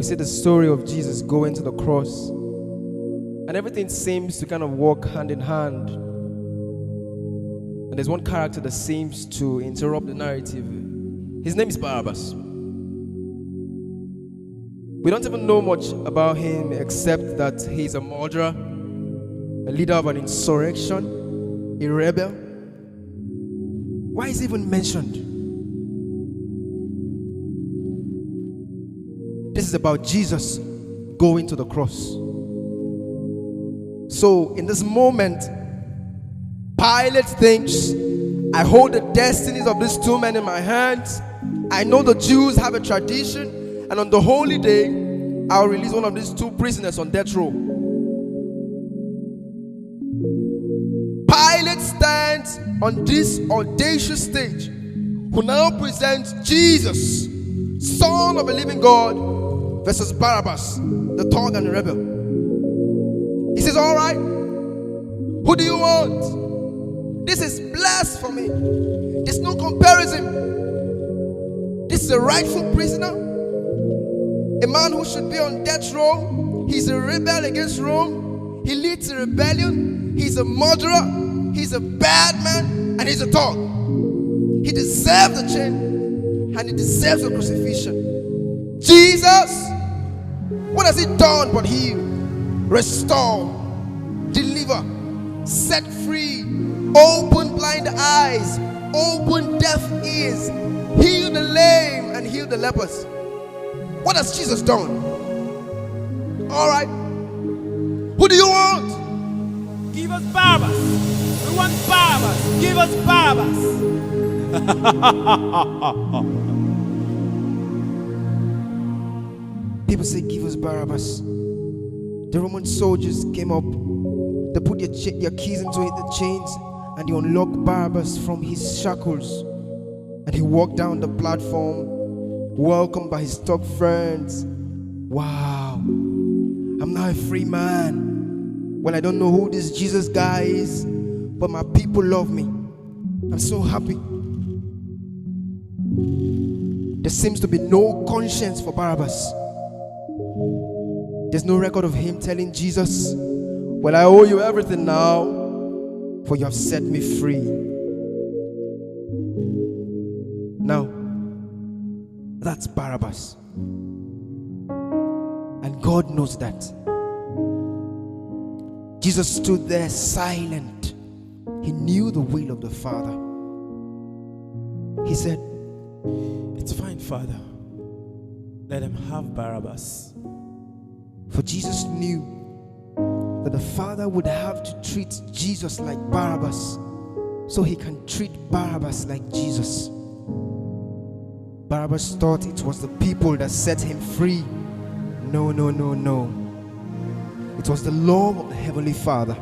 we see the story of Jesus going to the cross, and everything seems to kind of walk hand in hand. And there's one character that seems to interrupt the narrative. His name is Barabbas. We don't even know much about him except that he's a murderer, a leader of an insurrection, a rebel. Why is he even mentioned? This is about Jesus going to the cross. So in this moment, Pilate thinks, I hold the destinies of these two men in my hands. I know the Jews have a tradition, and on the holy day, I'll release one of these two prisoners on death row. Pilate stands on this audacious stage, who now presents Jesus, Son of a living God, versus Barabbas, the thug and the rebel. He says, all right, who do you want? This is blasphemy. There's no comparison. This is a rightful prisoner, a man who should be on death row. He's a rebel against Rome. He leads a rebellion. He's a murderer. He's a bad man, and he's a thug. He deserves the chain, and he deserves the crucifixion. Jesus, what has he done but heal, restore, deliver, set free, open blind eyes, open deaf ears, heal the lame and heal the lepers? What has Jesus done? All right, who do you want? Give us Barabbas. We want Barabbas. Give us Barabbas. People say, give us Barabbas. The Roman soldiers came up. They put their keys into the chains, and they unlocked Barabbas from his shackles. And he walked down the platform, welcomed by his thug friends. Wow, I'm now a free man. Well, I don't know who this Jesus guy is, but my people love me. I'm so happy. There seems to be no conscience for Barabbas. There's no record of him telling Jesus, well, I owe you everything now, for you have set me free. Now, that's Barabbas. And God knows that. Jesus stood there silent. He knew the will of the Father. He said, It's fine, Father. Let him have Barabbas. For Jesus knew that the Father would have to treat Jesus like Barabbas, so he can treat Barabbas like Jesus. Barabbas thought it was the people that set him free. No, no, no, no. It was the love of the Heavenly Father.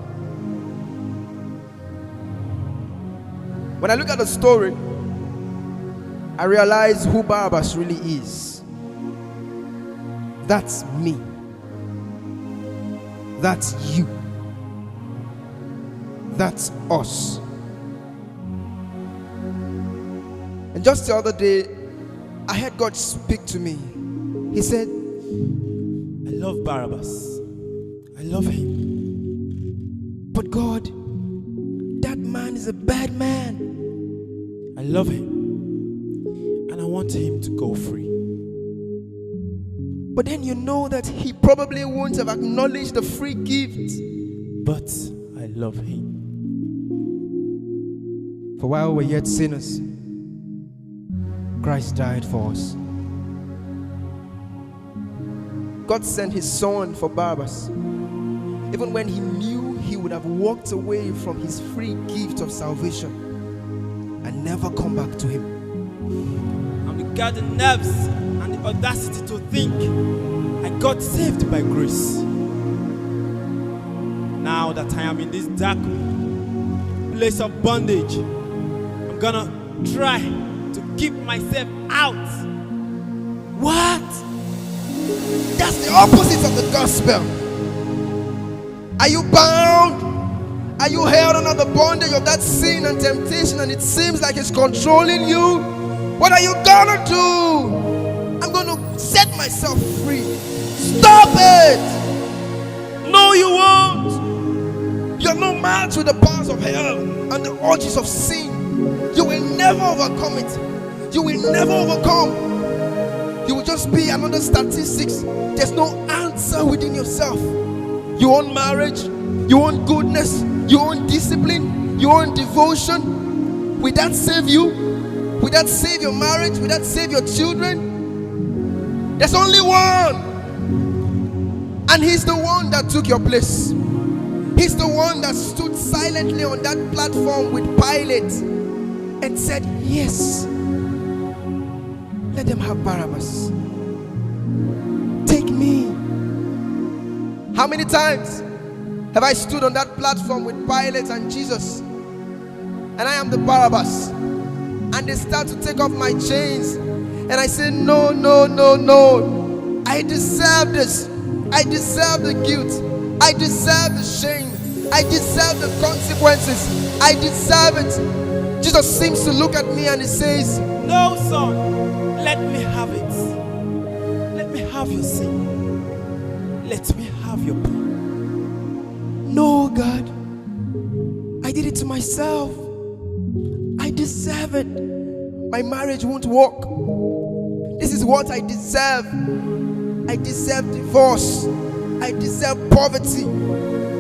When I look at the story, I realize who Barabbas really is. That's me. That's you. That's us. And just the other day, I heard God speak to me. He said, I love Barabbas. I love him. but God, that man is a bad man. I love him. And I want him to go free. But then you know that he probably won't have acknowledged the free gift. But I love him. For while we're yet sinners, Christ died for us. God sent his son for Barabbas, even when he knew he would have walked away from his free gift of salvation and never come back to him. And got the nerves and the audacity to think I got saved by grace. Now that I am in this dark place of bondage, I'm gonna try to keep myself out. What? That's the opposite of the gospel. Are you bound? Are you held under the bondage of that sin and temptation, and it seems like it's controlling you? What are you gonna do? I'm gonna set myself free. Stop it! No, you won't. You're no match with the powers of hell and the urges of sin. You will never overcome it. You will never overcome. You will just be another statistics. There's no answer within yourself. You want marriage, you want goodness, you want discipline, you want devotion. Will that save you? Will that save your marriage? Will that save your children? There's only one. And he's the one that took your place. He's the one that stood silently on that platform with Pilate and said, yes, let them have Barabbas. Take me. How many times have I stood on that platform with Pilate and Jesus, and I am the Barabbas, and they start to take off my chains, and I say, no, no, no, no, I deserve this. I deserve the guilt. I deserve the shame. I deserve the consequences. I deserve it. Jesus seems to look at me and he says, no, son, let me have it. Let me have your sin. Let me have your pain. No, God, I did it to myself. I deserve it. My marriage won't work. This is what I deserve. I deserve divorce. I deserve poverty.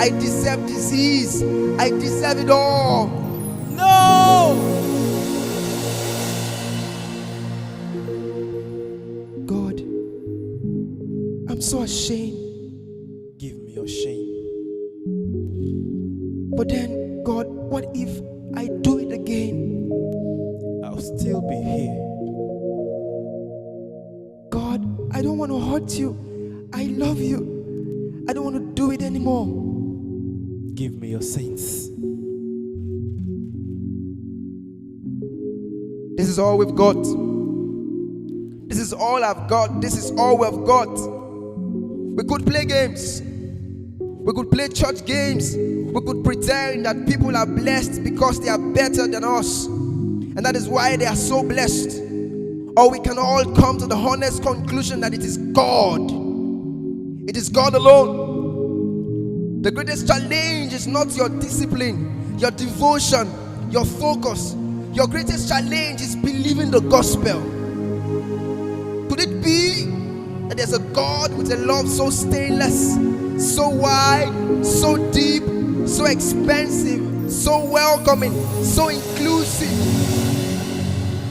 I deserve disease. I deserve it all. No! God, I'm so ashamed. Give me your shame. But then, God, what if I do it again? I'll still be here. God, I don't want to hurt you. I love you. I don't want to do it anymore. Give me your sins. This is all we've got. This is all I've got. This is all we've got. We could play games. We could play church games. We could pretend that people are blessed because they are better than us, and that is why they are so blessed. Or we can all come to the honest conclusion that it is God. It is God alone. The greatest challenge is not your discipline, your devotion, your focus. Your greatest challenge is believing the gospel. Could it be that there's a God with a love so stainless, so wide, so deep, so expensive, so welcoming, so inclusive?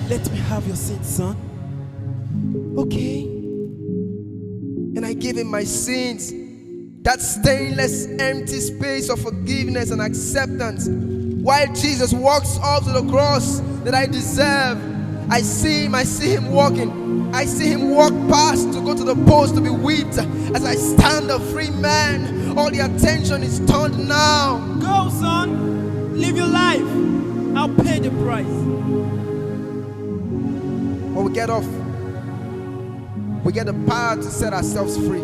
Let me have your sins, son. Okay. And I give him my sins. That stainless, empty space of forgiveness and acceptance. While Jesus walks up to the cross that I deserve, I see him walking. I see him walk past to go to the post to be whipped. As I stand a free man, all the attention is turned now. Go, son. Live your life. I'll pay the price. When we get off, we get the power to set ourselves free.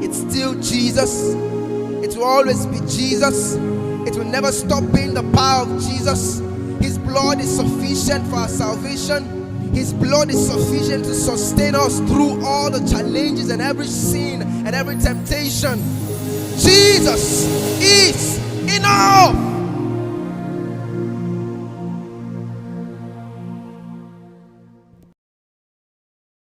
It's still Jesus. It will always be Jesus. It will never stop being the power of Jesus. His blood is sufficient for our salvation. His blood is sufficient to sustain us through all the challenges and every sin and every temptation. Jesus is enough.